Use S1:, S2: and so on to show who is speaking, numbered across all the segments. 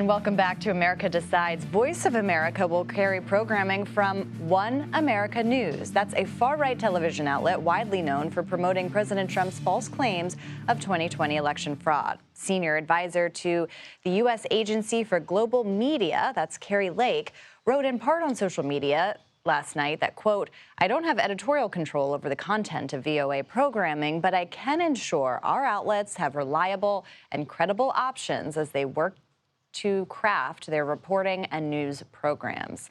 S1: And welcome back to America Decides. Voice of America will carry programming from One America News. That's a far-right television outlet widely known for promoting President Trump's false claims of 2020 election fraud. Senior advisor to the U.S. Agency for Global Media, that's Kari Lake, wrote in part on social media last night that, quote, "I don't have editorial control over the content of VOA programming, but I can ensure our outlets have reliable and credible options as they work to craft their reporting and news programs."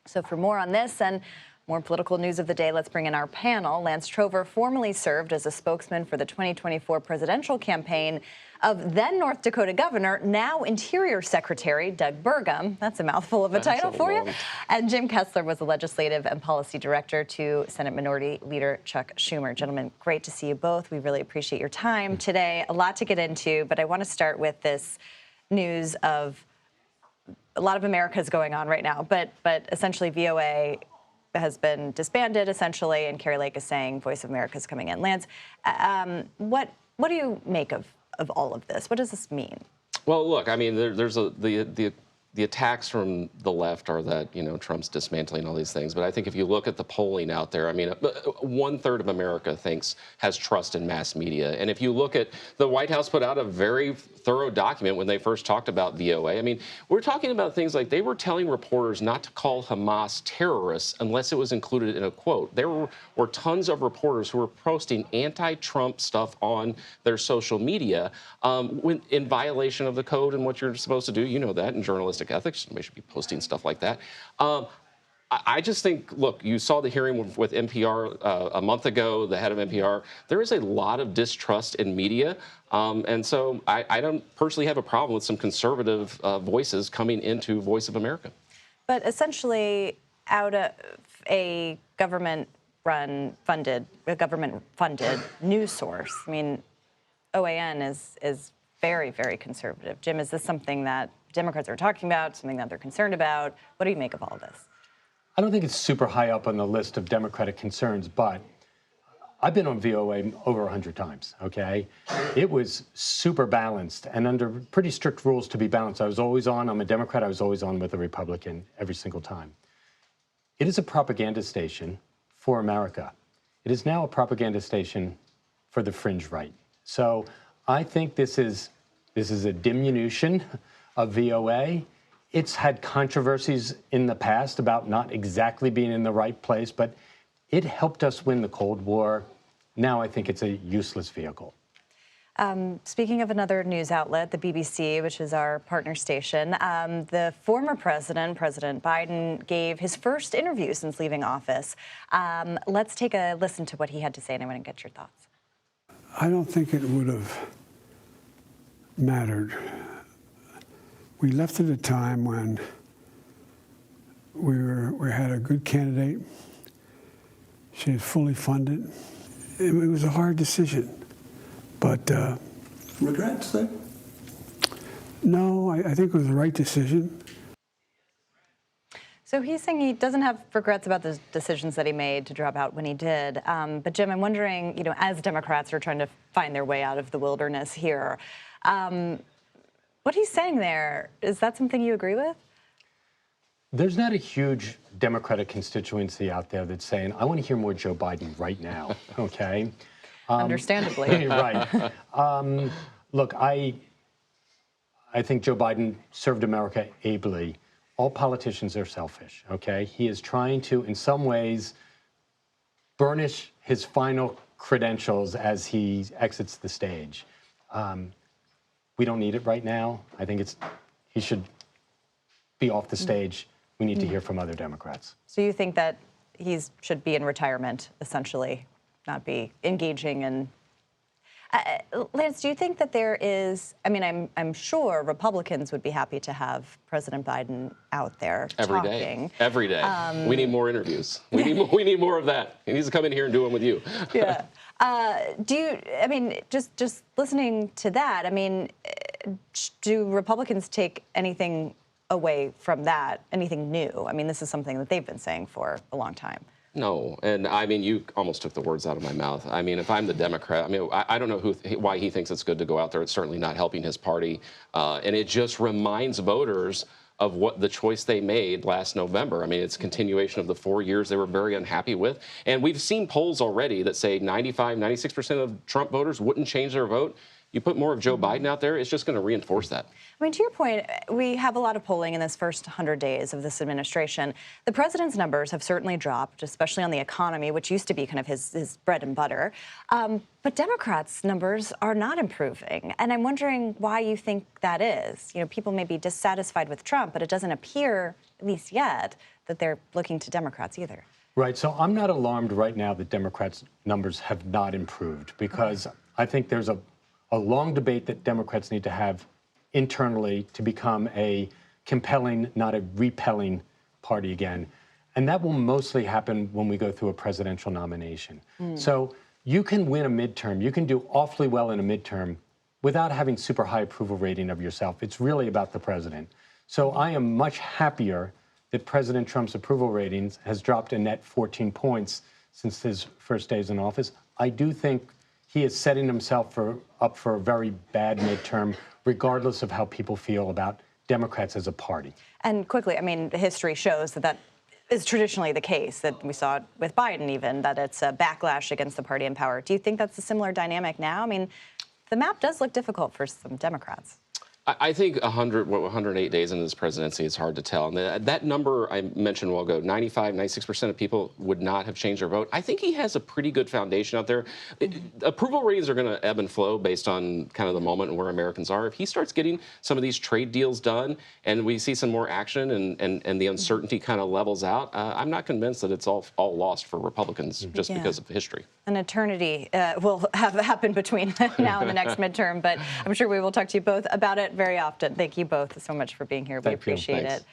S1: So for more on this and more political news of the day, let's bring in our panel. Lance Trover formerly served as a spokesman for the 2024 presidential campaign of then North Dakota Governor, now Interior Secretary Doug Burgum. That's a mouthful of a title for you. And Jim Kessler was the legislative and policy director to Senate Minority Leader Chuck Schumer. Gentlemen, great to see you both. We really appreciate your time today. A lot to get into, but I want to start with this news of a lot of America's going on right now, but essentially VOA has been disbanded essentially, and Kari Lake is saying Voice of America is coming in. Lance, what do you make of all of this? What does this mean?
S2: Well, look, I mean, there's the attacks from the left are that, you know, Trump's dismantling all these things. But I think if you look at the polling out there, I mean, 1/3 of America has trust in mass media. And if you look at the White House put out a very thorough document when they first talked about VOA. I mean, we're talking about things like they were telling reporters not to call Hamas terrorists unless it was included in a quote. There were tons of reporters who were posting anti-Trump stuff on their social media in violation of the code and what you're supposed to do. You know that in journalistic ethics. Somebody should be posting stuff like that. I just think, look, you saw the hearing with NPR a month ago, the head of NPR. There is a lot of distrust in media. And so I don't personally have a problem with some conservative voices coming into Voice of America.
S1: But essentially, out of a government-funded news source, I mean, OAN is very, very conservative. Jim, is this something that Democrats are talking about, something that they're concerned about? What do you make of all of this?
S3: I don't think it's super high up on the list of Democratic concerns, but I've been on VOA over 100 times, okay? It was super balanced and under pretty strict rules to be balanced. I was always on, I'm a Democrat, I was always on with a Republican every single time. It is a propaganda station for America. It is now a propaganda station for the fringe right. So I think this is a diminution of VOA. It's had controversies in the past about not exactly being in the right place, but it helped us win the Cold War. Now I think it's a useless vehicle.
S1: Speaking of another news outlet, the BBC, which is our partner station, the former president, President Biden, gave his first interview since leaving office. Let's take a listen to what he had to say, and I want to get your thoughts.
S4: I don't think it would have mattered. We left at a time when we had a good candidate. She was fully funded. It was a hard decision, but
S5: regrets then?
S4: No, I think it was the right decision.
S1: So he's saying he doesn't have regrets about the decisions that he made to drop out when he did. But Jim, I'm wondering, you know, as Democrats are trying to find their way out of the wilderness here, what he's saying there, is that something you agree with?
S3: There's not a huge Democratic constituency out there that's saying, I want to hear more Joe Biden right now, okay?
S1: Understandably.
S3: Right. Look, I think Joe Biden served America ably. All politicians are selfish, okay? He is trying to, in some ways, burnish his final credentials as he exits the stage. We don't need it right now. I think he should be off the stage. We need to hear from other Democrats.
S1: So you think that he should be in retirement, essentially, not be engaging in... Lance, do you think that there is... I mean, I'm sure Republicans would be happy to have President Biden out there talking.
S2: Every day. We need more interviews. We need more of that. He needs to come in here and do them with you.
S1: Yeah. Just listening to that, I mean, do Republicans take anything away from that, anything new? I mean, this is something that they've been saying for a long time.
S2: No, and I mean, you almost took the words out of my mouth. I mean, if I'm the Democrat, I mean, I don't know why he thinks it's good to go out there. It's certainly not helping his party, and it just reminds voters of what the choice they made last November. I mean, it's a continuation of the 4 years they were very unhappy with. And we've seen polls already that say 95, 96% of Trump voters wouldn't change their vote. You put more of Joe Biden out there, it's just going to reinforce that.
S1: I mean, to your point, we have a lot of polling in this first 100 days of this administration. The president's numbers have certainly dropped, especially on the economy, which used to be kind of his bread and butter. But Democrats' numbers are not improving. And I'm wondering why you think that is. You know, people may be dissatisfied with Trump, but it doesn't appear, at least yet, that they're looking to Democrats either.
S3: Right. So I'm not alarmed right now that Democrats' numbers have not improved, because I think there's a long debate that Democrats need to have internally to become a compelling, not a repelling party again. And that will mostly happen when we go through a presidential nomination. So you can win a midterm. You can do awfully well in a midterm without having super high approval rating of yourself. It's really about the president. So I am much happier that President Trump's approval ratings has dropped a net 14 points since his first days in office. I do think he is setting himself up for a very bad midterm, regardless of how people feel about Democrats as a party.
S1: And quickly, I mean, history shows that that is traditionally the case, that we saw it with Biden even, that it's a backlash against the party in power. Do you think that's a similar dynamic now? I mean, the map does look difficult for some Democrats.
S2: I think 108 days into this presidency, it's hard to tell. And that number I mentioned a while ago, 95, 96% of people would not have changed their vote. I think he has a pretty good foundation out there. Approval ratings are going to ebb and flow based on kind of the moment and where Americans are. If he starts getting some of these trade deals done and we see some more action and the uncertainty kind of levels out, I'm not convinced that it's all lost for Republicans just because of history.
S1: An eternity will have happened between now and the next midterm, but I'm sure we will talk to you both about it very often. Thank you both so much for being here. We appreciate it.